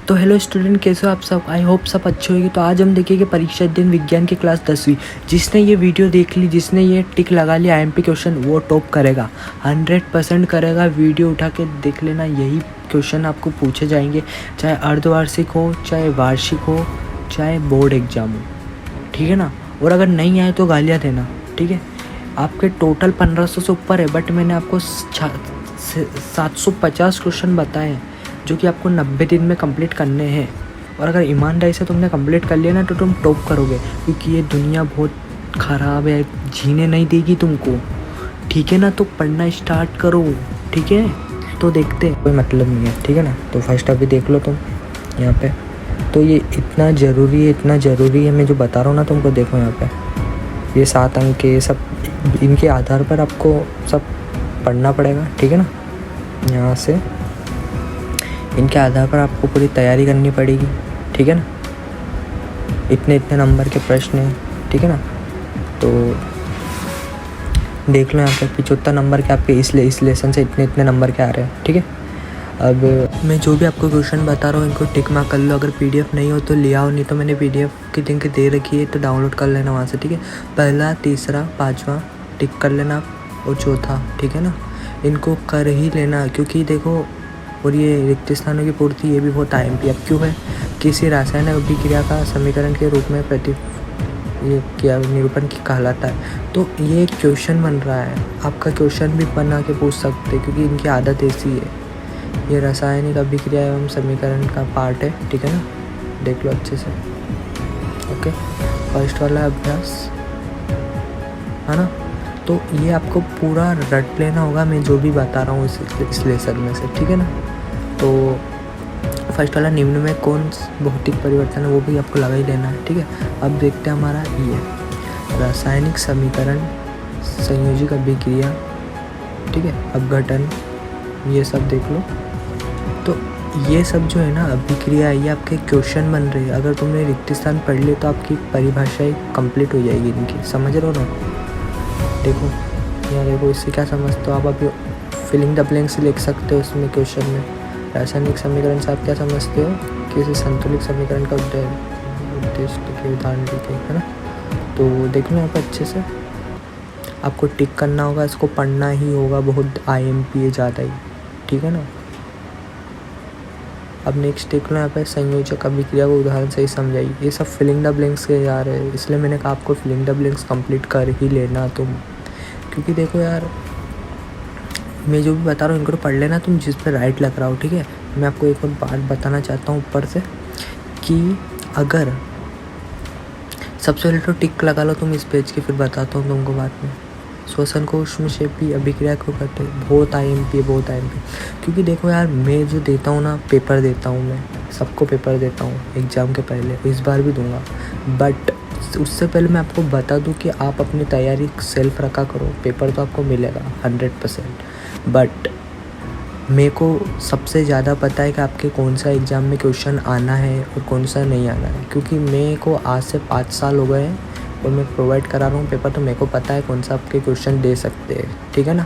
तो hello student, कैसे हो आप सब? आई होप सब अच्छे होंगे। तो आज हम देखेंगे परीक्षा दिन विज्ञान की क्लास 10वीं। जिसने ये वीडियो देख ली, जिसने ये टिक लगा लिया आईएमपी क्वेश्चन, वो टॉप करेगा, 100% करेगा। वीडियो उठा के देख लेना, यही क्वेश्चन आपको पूछे जाएंगे, चाहे अर्धवार्षिक हो, चाहे वार्षिक हो, चाहे बोर्ड एग्जाम हो, ठीक है ना। और अगर नहीं आए तो गालियाँ देना, ठीक है। आपके टोटल 1500 से ऊपर है, बट मैंने आपको 750 क्वेश्चन बताए हैं जो कि आपको 90 दिन में कंप्लीट करने हैं। और अगर ईमानदारी से तुमने कंप्लीट कर लिया ना तो तुम टॉप करोगे, क्योंकि ये दुनिया बहुत ख़राब है, जीने नहीं देगी तुमको, ठीक है ना। तो पढ़ना स्टार्ट करो, ठीक है। तो देखते हैं, कोई मतलब नहीं है, ठीक है ना। तो फर्स्ट अभी देख लो तुम यहाँ पे। तो ये इतना ज़रूरी है, इतना ज़रूरी है, मैं जो बता रहा हूँ ना तुमको, देखो यहाँ पे ये 7 अंक के सब, इनके आधार पर आपको सब पढ़ना पड़ेगा, ठीक है ना। यहाँ से इनके आधार पर आपको पूरी तैयारी करनी पड़ेगी, ठीक है ना। इतने इतने नंबर के प्रश्न हैं, ठीक है ना। तो देख लो यहाँ पे 75 नंबर के आपके इस लेसन से इतने इतने नंबर के आ रहे हैं, ठीक है। अब मैं जो भी आपको क्वेश्चन बता रहा हूँ इनको टिक मार्क कर लो। अगर पीडीएफ नहीं हो तो ले आओ, नहीं तो मैंने पीडीएफ की लिंक दे रखी है, तो डाउनलोड कर लेना वहाँ से, ठीक है। पहला, तीसरा, पाँचवा टिक कर लेना, और चौथा, ठीक है ना। इनको कर ही लेना, क्योंकि देखो, और ये रिक्त स्थानों की पूर्ति, ये भी बहुत आईएमपी अब क्यों है। किसी रासायनिक अभिक्रिया का समीकरण के रूप में ये क्या निरूपण की कहलाता है। तो ये क्वेश्चन बन रहा है, आपका क्वेश्चन भी बना के पूछ सकते, क्योंकि इनकी आदत ऐसी है। ये रासायनिक अभिक्रिया एवं समीकरण का पार्ट है, ठीक है ना। देख लो अच्छे से, ओके। फर्स्ट वाला अभ्यास है ना। तो ये आपको पूरा रट लेना होगा, मैं जो भी बता रहा हूँ इस लेसन में से, ठीक है ना। तो फर्स्ट वाला निम्न में कौन भौतिक परिवर्तन है वो भी आपको लगा ही लेना है, ठीक है। अब देखते हैं हमारा ये रासायनिक समीकरण, संयोजिक अभिक्रिया, ठीक है, अपघटन, ये सब देख लो। तो ये सब जो है ना अभिक्रिया, ये आपके क्वेश्चन बन रहे हैं। अगर तुमने रिक्त स्थान पढ़ लिए तो आपकी परिभाषाएं कंप्लीट हो जाएगी इनकी, समझ रहे हो ना। देखो यहाँ देखो, इससे क्या समझते हो आप? अभी फिलिंग द ब्लैंक्स लिख सकते हो इसमें क्वेश्चन में। रासायनिक समीकरण से आप क्या समझते हो? किसी संतुलित समीकरण का उद्देश्य के उदाहरण देते हैं, है ना। तो देख लो यहाँ पर अच्छे से, आपको टिक करना होगा, इसको पढ़ना ही होगा, बहुत आईएमपी है ज़्यादा ही, ठीक है ना। अब नेक्स्ट देख लो यहाँ पे, संयोजक अभिक्रिया को उदाहरण से ही समझाइए। ये सब फिलिंग द ब्लैंक्स के जा रहे हैं, इसलिए मैंने कहा आपको फिलिंग द ब्लैंक्स कंप्लीट कर ही लेना तुम। क्योंकि देखो यार, मैं जो भी बता रहा हूँ इनको तो पढ़ लेना तुम, जिस पे राइट लग रहा हो, ठीक है। मैं आपको एक और बात बताना चाहता हूँ ऊपर से, कि अगर सबसे पहले तो टिक लगा लो तुम इस पेज की, फिर बताता हूँ तुमको बाद में। श्वसन को ऊष्मक्षेपी अभिक्रिया को कहते हैं, बहुत आईएमपी है, बहुत आईएमपी। क्योंकि देखो यार, मैं जो देता हूँ ना, पेपर देता हूँ, मैं सबको पेपर देता हूँ एग्ज़ाम के पहले, इस बार भी दूंगा। बट उससे पहले मैं आपको बता दूं कि आप अपनी तैयारी सेल्फ रखा करो, पेपर तो आपको मिलेगा 100%। बट मेरे को सबसे ज़्यादा पता है कि आपके कौन सा एग्ज़ाम में क्वेश्चन आना है और कौन सा नहीं आना है, क्योंकि मेरे को आज से 5 साल हो गए हैं और मैं प्रोवाइड करा रहा हूँ पेपर, तो मेरे को पता है कौन सा आपके क्वेश्चन दे सकते हैं, ठीक है ना।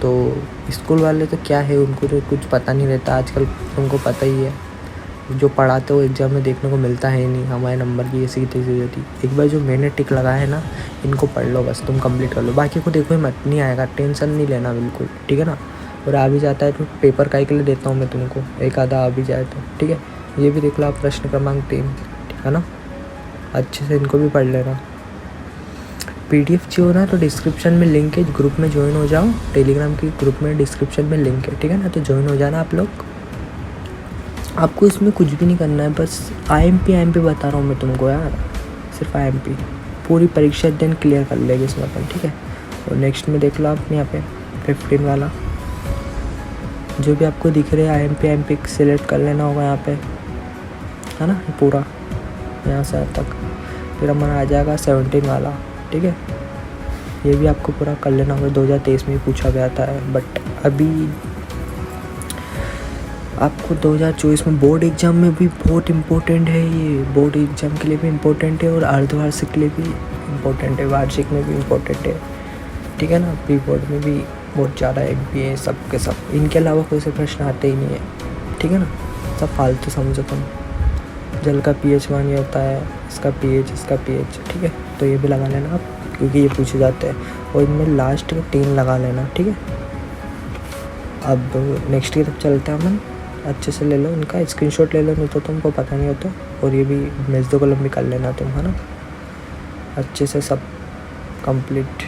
तो स्कूल वाले तो क्या है, उनको तो कुछ पता नहीं रहता आजकल, तुमको पता ही है, जो पढ़ाते हो एग्ज़ाम में देखने को मिलता है नहीं, हमारे नंबर की ऐसी तैसी होती। एक बार जो मैंने टिक लगाया है ना, इनको पढ़ लो बस, तुम कंप्लीट कर लो, बाकी को देखो ही मत, नहीं आएगा, टेंशन नहीं लेना बिल्कुल, ठीक है ना। और आ भी जाता है तो पेपर काहे के लिए देता हूँ मैं तुमको, एक आधा आ भी जाए तो, ठीक है। ये भी देख लो आप, प्रश्न क्रमांक 3, है ना। अच्छे से इनको भी पढ़ लेना। पीडीएफ चाहिए ना तो डिस्क्रिप्शन में लिंक है, ग्रुप में ज्वाइन हो जाओ, टेलीग्राम की ग्रुप में डिस्क्रिप्शन में लिंक है, ठीक है ना। तो ज्वाइन हो जाना आप लोग। आपको इसमें कुछ भी नहीं करना है, बस आईएमपी बता रहा हूँ मैं तुमको यार, सिर्फ आईएमपी, पूरी परीक्षा दिन क्लियर कर लेंगे इसमें अपन, ठीक है। और नेक्स्ट में देख लो आप यहाँ पे 15 वाला, जो भी आपको दिख रहे हैं आईएमपी सिलेक्ट कर लेना होगा यहाँ पे, है ना, पूरा यहाँ से तक। फिर हमारा आ जाएगा 17 वाला, ठीक है। ये भी आपको पूरा कर लेना होगा, 2023 में पूछा गया था, बट अभी आपको 2024 में बोर्ड एग्ज़ाम में भी बहुत इम्पोर्टेंट है, ये बोर्ड एग्ज़ाम के लिए भी इम्पोर्टेंट है और अर्धवार्षिक के लिए भी इम्पोर्टेंट है, वार्षिक में भी इम्पोर्टेंट है, ठीक है ना। प्री बोर्ड में भी बहुत ज़्यादा एमपी है, सब के सब, इनके अलावा कोई से प्रश्न आते ही नहीं है, ठीक है ना। सब फालतू समझो तुम। जल का pH 1 ये होता है, इसका pH, ठीक है। तो ये भी लगा लेना आप, क्योंकि ये पूछे जाते हैं। और इनमें लास्ट के 3 लगा लेना, ठीक है। अब नेक्स्ट की तरफ चलते हैं अपन। अच्छे से ले लो, इनका स्क्रीनशॉट ले लो, नहीं तो तुमको पता नहीं होता। और ये भी मेज़ 2 कॉलम भी कर लेना तुम, है ना, अच्छे से सब कंप्लीट।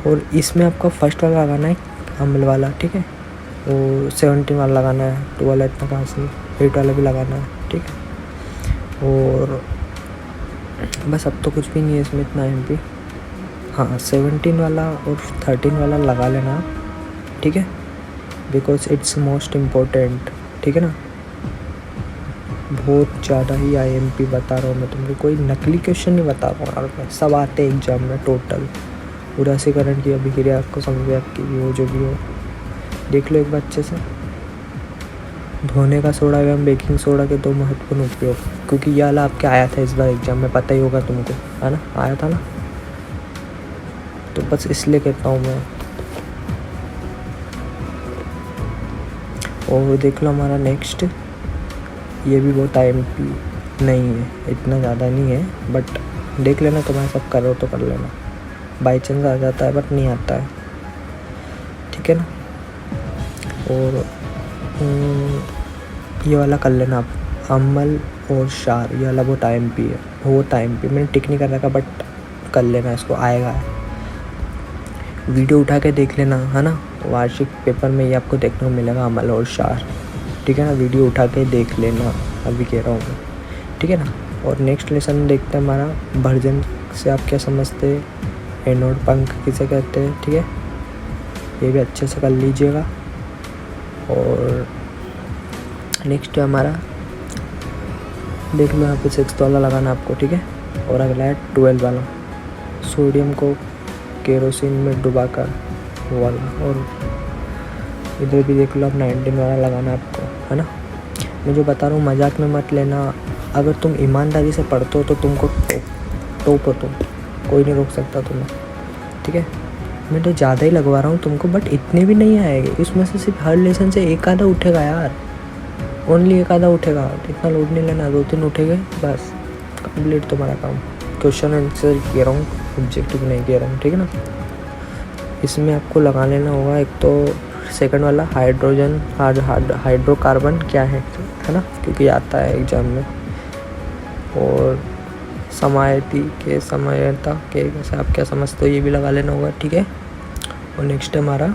और इसमें आपका फर्स्ट वाला लगाना है अम्ल वाला, ठीक है। और 17 वाला लगाना है, 2 वाला इतना खास नहीं, 8 वाला भी लगाना है, ठीक है। और बस अब तो कुछ भी नहीं है इसमें इतना MP। हाँ, 17 वाला और 13 वाला लगा लेना आप, ठीक है, बिकॉज इट्स मोस्ट इम्पोर्टेंट, ठीक है ना। बहुत ज़्यादा ही IMP बता रहा हूँ मैं तुमको, कोई नकली क्वेश्चन नहीं बता रहा हूँ यार मैं, सब आते हैं एग्जाम में टोटल। उदासीकरण की अभिक्रिया आपको समझे, आपकी भी हो जो भी हो, देख लो एक बार अच्छे से। धोने का सोडा एवं बेकिंग सोडा के 2 महत्वपूर्ण उपयोग, क्योंकि ये वाला आपके आया था इस बार एग्जाम में, पता ही होगा तुमको, है ना, आया था ना, तो बस इसलिए कहता हूँ मैं। और देख लो हमारा नेक्स्ट, ये भी बहुत IMP नहीं है, इतना ज़्यादा नहीं है, बट देख लेना, तुम्हारा सब करो तो कर लेना, बाई चांस आ जाता है बट नहीं आता है, ठीक है ना। और ये वाला कर लेना आप, अम्ल और क्षार, ये वाला बहुत IMP है, बहुत IMP। मैंने टिक नहीं कर रखा बट कर लेना, इसको आएगा। वीडियो उठा के देख लेना, है ना, वार्षिक पेपर में ये आपको देखने को मिलेगा अम्ल और क्षार, ठीक है ना। वीडियो उठा के देख लेना, अभी कह रहा हूँ मैं, ठीक है ना। और नेक्स्ट लेसन देखते हैं हमारा, भर्जन से आप क्या समझते हैं, एनोड पंख किसे कहते हैं, ठीक है, ये भी अच्छे से कर लीजिएगा। और नेक्स्ट है हमारा, देख लो यहाँ पे 6 वाला लगाना आपको, ठीक है। और अगला है 12 वाला, सोडियम को केरोसिन में डुबाकर वाला। और इधर भी देख लो आप 19 वाला लगाना आपको, है ना। मैं जो बता रहा हूँ मजाक में मत लेना, अगर तुम ईमानदारी से पढ़ते हो तो तुमको टॉप हो तुम, कोई नहीं रोक सकता तुम्हें, ठीक है। मैं तो ज़्यादा ही लगवा रहा हूँ तुमको, बट इतने भी नहीं आएंगे, इसमें से सिर्फ हर लेसन से एक आधा उठेगा यार, ओनली एक आधा उठेगा, इतना लोड नहीं लेना, 2-3 उठेगा बस, कंप्लीट तुम्हारा काम। क्वेश्चन आंसर कह रहा हूँ, ऑब्जेक्टिव नहीं कह रहा हूँ, ठीक है ना। इसमें आपको लगा लेना होगा एक तो सेकंड वाला हाइड्रोजन, हाइड्रोकार्बन क्या है ना, क्योंकि आता है एग्जाम में। और समयता के वैसे आप क्या समझते हो, ये भी लगा लेना होगा, ठीक है। और नेक्स्ट हमारा,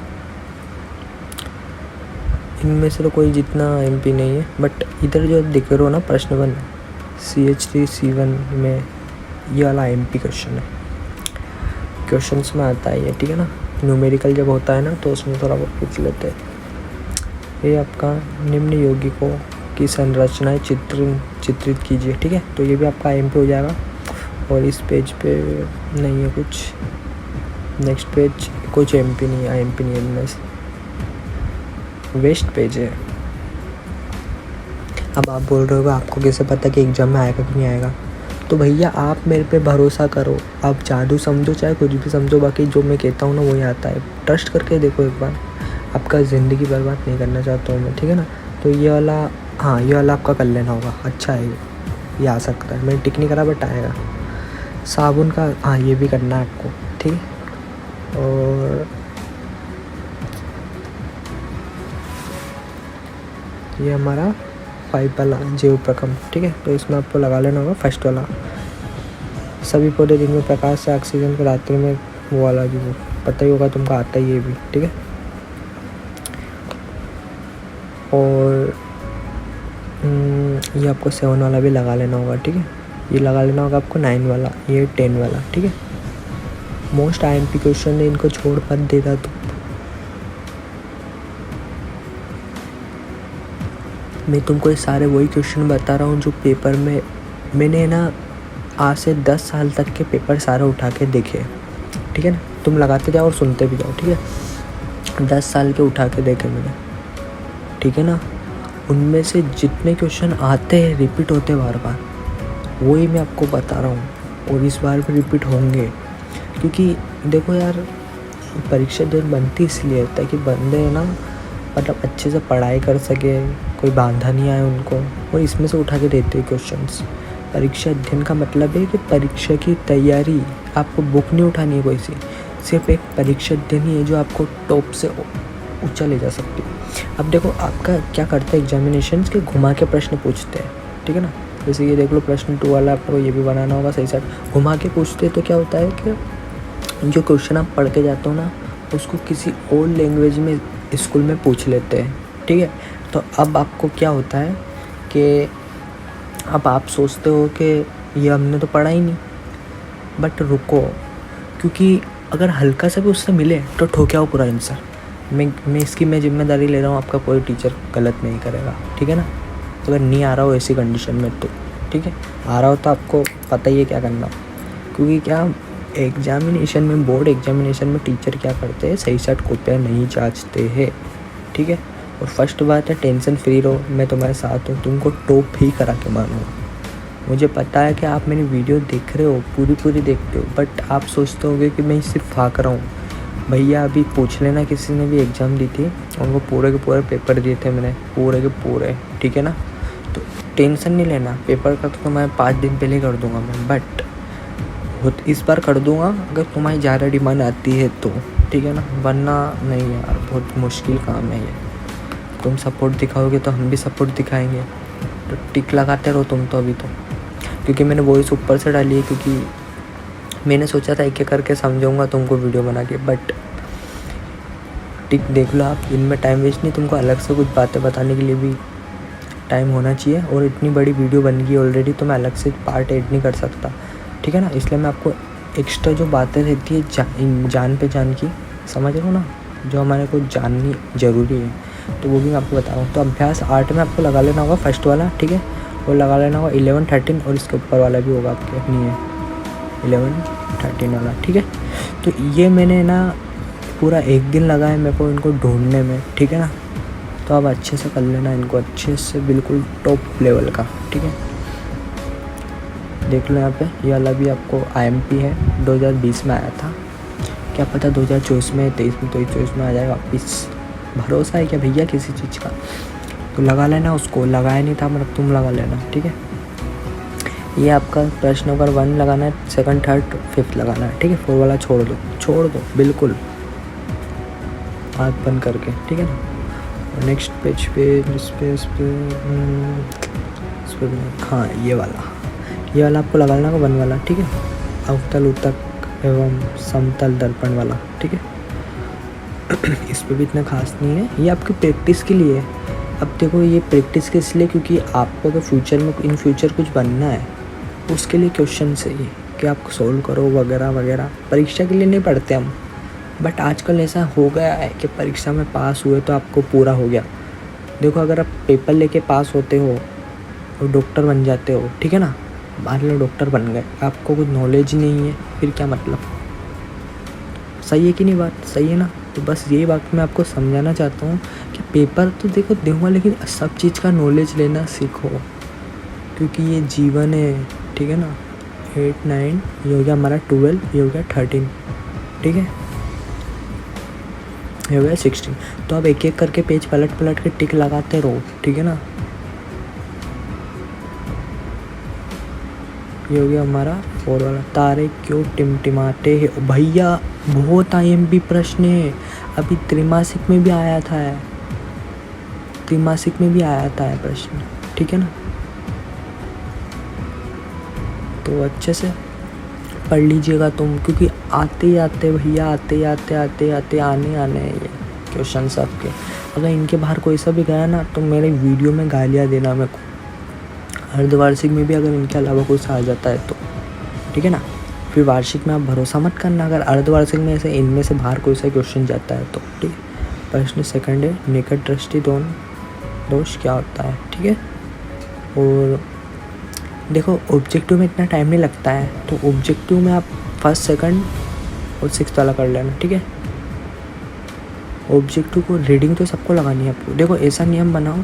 इनमें से तो कोई जितना MP नहीं है, बट इधर जो दिख रहे हो ना प्रश्न बन CH3C1 में, ये वाला MP क्वेश्चन है, क्वेश्चंस में आता है ये, ठीक है ना। न्यूमेरिकल जब होता है ना तो उसमें थोड़ा बहुत पूछ लेते हैं। ये आपका निम्न यौगिकों की संरचनाएं चित्रित कीजिए, ठीक है। तो ये भी आपका MP हो जाएगा। और इस पेज पे नहीं है कुछ, नेक्स्ट पेज कुछ MP नहीं है, IMP नहीं है इनमें से, वेस्ट पेज है। अब आप बोल रहे हो आपको कैसे पता कि एग्ज़ाम में आएगा कि नहीं आएगा, तो भैया आप मेरे पे भरोसा करो, आप जादू समझो चाहे कुछ भी समझो, बाकी जो मैं कहता हूँ ना वही आता है, ट्रस्ट करके देखो एक बार, आपका ज़िंदगी बर्बाद नहीं करना चाहता हूँ मैं, ठीक है ना। तो ये वाला, हाँ ये वाला आपका कर लेना होगा, अच्छा है ये आ सकता है, मैंने टिक नहीं करा बट आएगा। साबुन का, हाँ ये भी करना है आपको, ठीक है। और ये हमारा 5 वाला जैव प्रकम, ठीक है। तो इसमें आपको लगा लेना होगा फर्स्ट वाला, सभी पौधे जिनमें प्रकाश से ऑक्सीजन के रात्रि में, वो वाला जो पता ही होगा तुमको, आता ही ये भी, ठीक है। और ये आपको 7 वाला भी लगा लेना होगा, ठीक है। ये लगा लेना होगा आपको 9 वाला, ये 10 वाला, ठीक है। मोस्ट IMP क्वेश्चन है, इनको छोड़ मत देता तुम। मैं तुमको ये सारे वही क्वेश्चन बता रहा हूँ जो पेपर में मैंने ना आज से 10 साल तक के पेपर सारे उठा के देखे, ठीक है ना। तुम लगाते जाओ और सुनते भी जाओ, ठीक है। 10 साल के उठा के देखे मैंने, ठीक है ना। उनमें से जितने क्वेश्चन आते हैं रिपीट होते बार बार, वही मैं आपको बता रहा हूँ, और इस बार भी रिपीट होंगे। क्योंकि देखो यार, परीक्षा जब बनती इसलिए ताकि बंदे ना मतलब अच्छे से पढ़ाई कर सके, कोई बांधा नहीं आए उनको, और इसमें से उठा के देते हैं क्वेश्चंस। परीक्षा अध्ययन का मतलब है कि परीक्षा की तैयारी, आपको बुक नहीं उठानी है कोई सी, सिर्फ एक परीक्षा अध्ययन ही है जो आपको टॉप से ऊंचा ले जा सकती है। अब देखो आपका क्या करते हैं एग्जामिनेशंस के, घुमा के प्रश्न पूछते हैं, ठीक है ना। जैसे ये देख लो प्रश्न 2 वाला आपको ये भी बनाना होगा सही साइड, घुमा के पूछते हैं। तो क्या होता है कि जो क्वेश्चन आप पढ़ के जाते हो ना, उसको किसी और लैंग्वेज में स्कूल में पूछ लेते हैं, ठीक है। तो अब आपको क्या होता है कि अब आप सोचते हो कि ये हमने तो पढ़ा ही नहीं, बट रुको, क्योंकि अगर हल्का सा भी उससे मिले तो ठोके आओ पूरा आंसर। मैं इसकी जिम्मेदारी ले रहा हूँ, आपका कोई टीचर गलत नहीं करेगा, ठीक है ना। अगर नहीं आ रहा हो ऐसी कंडीशन में तो ठीक है, आ रहा हो तो आपको पता ही है क्या करना। क्योंकि क्या एग्जामिनेशन में, बोर्ड एग्जामिनेशन में टीचर क्या करते हैं, सही साइड कॉपियाँ नहीं जांचते हैं, ठीक है। और फर्स्ट बात है टेंशन फ्री रहो, मैं तुम्हारे साथ हूँ, तुमको टॉप ही करा के मानूंगा। मुझे पता है कि आप मेरी वीडियो देख रहे हो, पूरी देखते हो, बट आप सोचते होगे कि मैं सिर्फ फाक रहा हूँ। भैया अभी पूछ लेना, किसी ने भी एग्ज़ाम दी थी, उनको पूरे के पूरे पेपर दिए थे मैंने, पूरे के पूरे, ठीक है ना। तो टेंशन नहीं लेना, पेपर का तो मैं 5 दिन पहले कर दूँगा मैं, बट इस बार कर दूँगा अगर तुम्हारी ज़्यादा डिमांड आती है तो, ठीक है ना। वरना नहीं यार, बहुत मुश्किल काम है ये। तुम सपोर्ट दिखाओगे तो हम भी सपोर्ट दिखाएंगे, तो टिक लगाते रहो तुम तो अभी तो। क्योंकि मैंने वॉइस ऊपर से डाली है, क्योंकि मैंने सोचा था एक एक करके समझाऊंगा तुमको वीडियो बना के, बट टिक देख लो आप, इनमें टाइम वेस्ट नहीं, तुमको अलग से कुछ बातें बताने के लिए भी टाइम होना चाहिए। और इतनी बड़ी वीडियो बन गई ऑलरेडी, तो मैं अलग से पार्ट ऐड नहीं कर सकता, ठीक है ना। इसलिए मैं आपको एक्स्ट्रा जो बातें रहती है जान पे जान की, समझ रहे हो ना, जो हमारे को जाननी ज़रूरी है, तो वो भी मैं आपको बता रहा हूँ। तो अभ्यास 8 में आपको लगा लेना होगा फर्स्ट वाला, ठीक है। और लगा लेना होगा 11, 13 और इसके ऊपर वाला भी होगा आपके, नहीं है 11, 13 वाला, ठीक है। तो ये मैंने ना पूरा 1 दिन लगा है मेरे को इनको ढूंढने में, ठीक है ना। तो आप अच्छे से कर लेना इनको, अच्छे से, बिल्कुल टॉप लेवल का, ठीक है। देख लो यहाँ पे, ये वाला भी आपको IMP है, 2020 में आया था, क्या पता 2024 में, 23 में, 24 में आ जाए वापस। भरोसा है क्या भैया किसी चीज़ का, तो लगा लेना उसको। लगाया नहीं था मतलब तुम लगा लेना, ठीक है। ये आपका प्रश्न नंबर 1 लगाना है, 2nd, 3rd, 5th लगाना है, ठीक है। 4 वाला छोड़ दो बिल्कुल, हाथ बंद करके, ठीक है ना। नेक्स्ट पेज पे इस पे हाँ, ये वाला आपको लगा लेना 1 वाला, ठीक है। अवतल उत्तक एवं समतल दर्पण वाला, ठीक है। इस पे भी इतना खास नहीं है, ये आपकी प्रैक्टिस के लिए है। अब देखो ये प्रैक्टिस के इसलिए क्योंकि आपको अगर फ्यूचर में, इन फ्यूचर कुछ बनना है, उसके लिए क्वेश्चन चाहिए कि आप सोल्व करो वगैरह वगैरह। परीक्षा के लिए नहीं पढ़ते हम, बट आजकल ऐसा हो गया है कि परीक्षा में पास हुए तो आपको पूरा हो गया। देखो अगर आप पेपर लेके पास होते हो और डॉक्टर बन जाते हो, ठीक है ना, मान लो डॉक्टर बन गए, आपको कुछ नॉलेज नहीं है, फिर क्या मतलब। सही है कि नहीं बात, सही है ना। तो बस यही बात मैं आपको समझाना चाहता हूँ कि पेपर तो देखो दूंगा, लेकिन सब चीज़ का नॉलेज लेना सीखो, क्योंकि ये जीवन है, ठीक है ना। 8, 9 ये हो गया हमारा, 12 ये हो गया, 13, ठीक है, ये हो गया 16। तो अब एक एक करके पेज पलट के टिक लगाते रहो, ठीक है ना। ये हो गया हमारा 4 वाला, तारे क्यों टिमटिमाते हैं भैया, बहुत IMP प्रश्न है। अभी त्रैमासिक में भी आया था, प्रश्न, ठीक है ना। तो अच्छे से पढ़ लीजिएगा तुम, क्योंकि आते आने ये क्वेश्चन आपके। अगर इनके बाहर कोई सा भी गया ना, तो मेरे वीडियो में गालियाँ देना मेरे को। अर्धवार्षिक में भी अगर इनके अलावा कोई सा आ जाता है तो, ठीक है ना। फिर वार्षिक में आप भरोसा मत करना, अगर अर्धवार्षिक में ऐसे इनमें से बाहर कोई सा क्वेश्चन जाता है तो, ठीक है। प्रश्न 2 है, निकट दृष्टि दोष क्या होता है, ठीक है। और देखो ऑब्जेक्टिव में इतना टाइम नहीं लगता है, तो ऑब्जेक्टिव में आप 1st, 2nd और 6th वाला कर लेना, ठीक है। ऑब्जेक्टिव को रीडिंग तो सबको लगानी है आपको। देखो ऐसा नियम बनाओ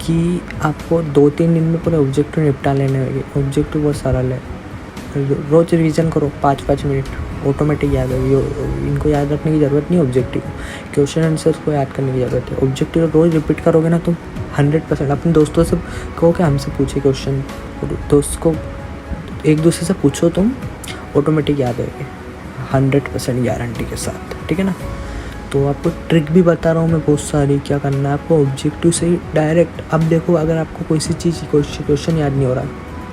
कि आपको 2-3 दिन में पूरे ऑब्जेक्टिव निपटा लेने होंगे। ऑब्जेक्टिव बहुत सरल है, रोज़ रिवीजन करो 5-5 मिनट, ऑटोमेटिक याद है। ये इनको याद रखने की ज़रूरत नहीं ऑब्जेक्टिव, क्वेश्चन आंसर्स को याद करने की ज़रूरत है। ऑब्जेक्टिव रोज़ रिपीट करोगे ना तुम 100%। अपने दोस्तों से कहो कि हमसे पूछे क्वेश्चन, दोस्त को एक दूसरे से पूछो, तुम ऑटोमेटिक याद होगे 100% गारंटी के साथ, ठीक है ना। तो आपको ट्रिक भी बता रहा हूँ मैं बहुत सारी, क्या करना है आपको ऑब्जेक्टिव से ही डायरेक्ट। अब देखो अगर आपको कोई सी चीज़ क्वेश्चन याद नहीं हो रहा,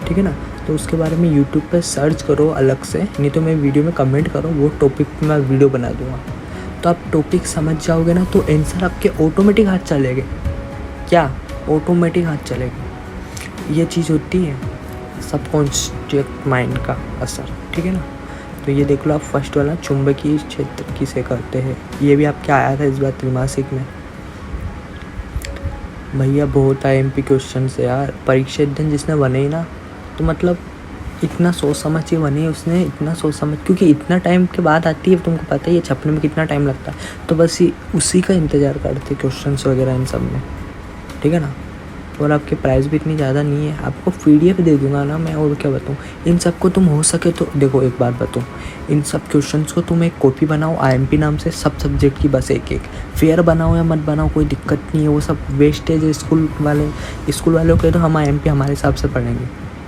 ठीक है ना, तो उसके बारे में यूट्यूब पे सर्च करो अलग से, नहीं तो मैं वीडियो में कमेंट करो, वो टॉपिक पे मैं वीडियो बना दूँगा। तो आप टॉपिक समझ जाओगे ना, तो आंसर आपके ऑटोमेटिक हाथ चलेंगे। क्या ऑटोमेटिक हाथ चलेगी, ये चीज़ होती है सबकॉन्शियस माइंड का असर, ठीक है ना। तो ये देख लो आप फर्स्ट वाला चुंबकीय क्षेत्र किसे कहते हैं, ये भी आपके आया था इस बार त्रिमासिक में। भैया बहुत IMP क्वेश्चन है यार, परीक्षा दिन जिसने बने ही ना, तो मतलब इतना सोच समझ के बनी उसने, इतना सोच समझ, क्योंकि इतना टाइम के बाद आती है, तुमको पता ही है छपने में कितना टाइम लगता है। तो बस उसी का इंतज़ार करते क्वेश्चंस वगैरह इन सब में, ठीक है ना। और आपके प्राइस भी इतनी ज़्यादा नहीं है, आपको PDF दे दूंगा ना मैं, और क्या बताऊँ। इन सब को तुम हो सके तो देखो, एक बात बताऊँ, इन सब क्वेश्चंस को तुम एक कॉपी बनाओ IMP नाम से, सब सब्जेक्ट की बस एक एक। फेयर बनाओ या मत बनाओ कोई दिक्कत नहीं है, वो सब वेस्टेज है। स्कूल वालों के तो हम IMP हमारे हिसाब से पढ़ेंगे,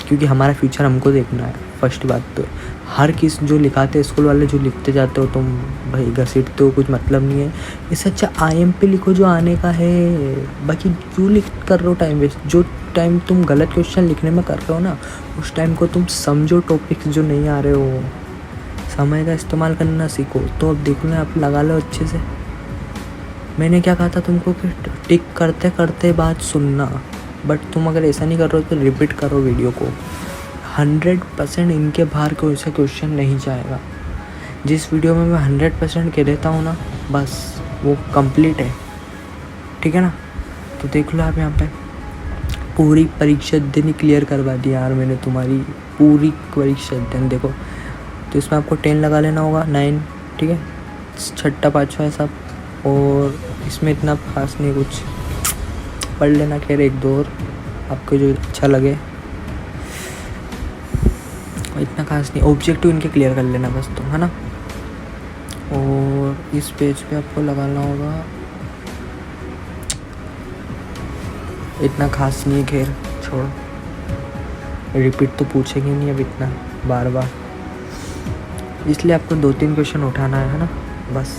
क्योंकि हमारा फ्यूचर हमको देखना है। फर्स्ट बात तो हर किस जो लिखाते स्कूल वाले, जो लिखते जाते हो तुम भाई घसीटते हो, कुछ मतलब नहीं है। इससे अच्छा IMP लिखो जो आने का है। बाकी क्यों कर रहे हो टाइम वेस्ट, जो टाइम तुम गलत क्वेश्चन लिखने में कर रहे हो ना, उस टाइम को तुम समझो, टॉपिक्स जो नहीं आ रहे हो, समय का इस्तेमाल करना सीखो। तो अब देख लो, आप लगा लो अच्छे से। मैंने क्या कहा था तुमको कि टिक करते करते बात सुनना, बट तुम अगर ऐसा नहीं कर रहे हो तो रिपीट करो वीडियो को। 100% इनके बाहर कोई सा क्वेश्चन नहीं जाएगा। जिस वीडियो में मैं 100% कह देता हूँ ना, बस वो कंप्लीट है, ठीक है ना। तो देख लो आप यहाँ पे पूरी परीक्षा दिन क्लियर करवा दी यार मैंने, तुम्हारी पूरी परीक्षा दिन। देखो तो इसमें आपको 10 लगा लेना होगा, 9, ठीक है, छठा पाँचवा है सब। और इसमें इतना खास नहीं, कुछ पढ़ लेना, खैर एक दो और आपको जो अच्छा लगे, इतना खास नहीं। ऑब्जेक्टिव इनके क्लियर कर लेना बस तुम, है ना। और इस पेज पे आपको लगाना होगा, इतना खास नहीं है, खैर छोड़ो, रिपीट तो पूछेंगे नहीं अब इतना बार बार, इसलिए आपको 2-3 क्वेश्चन उठाना है ना, बस।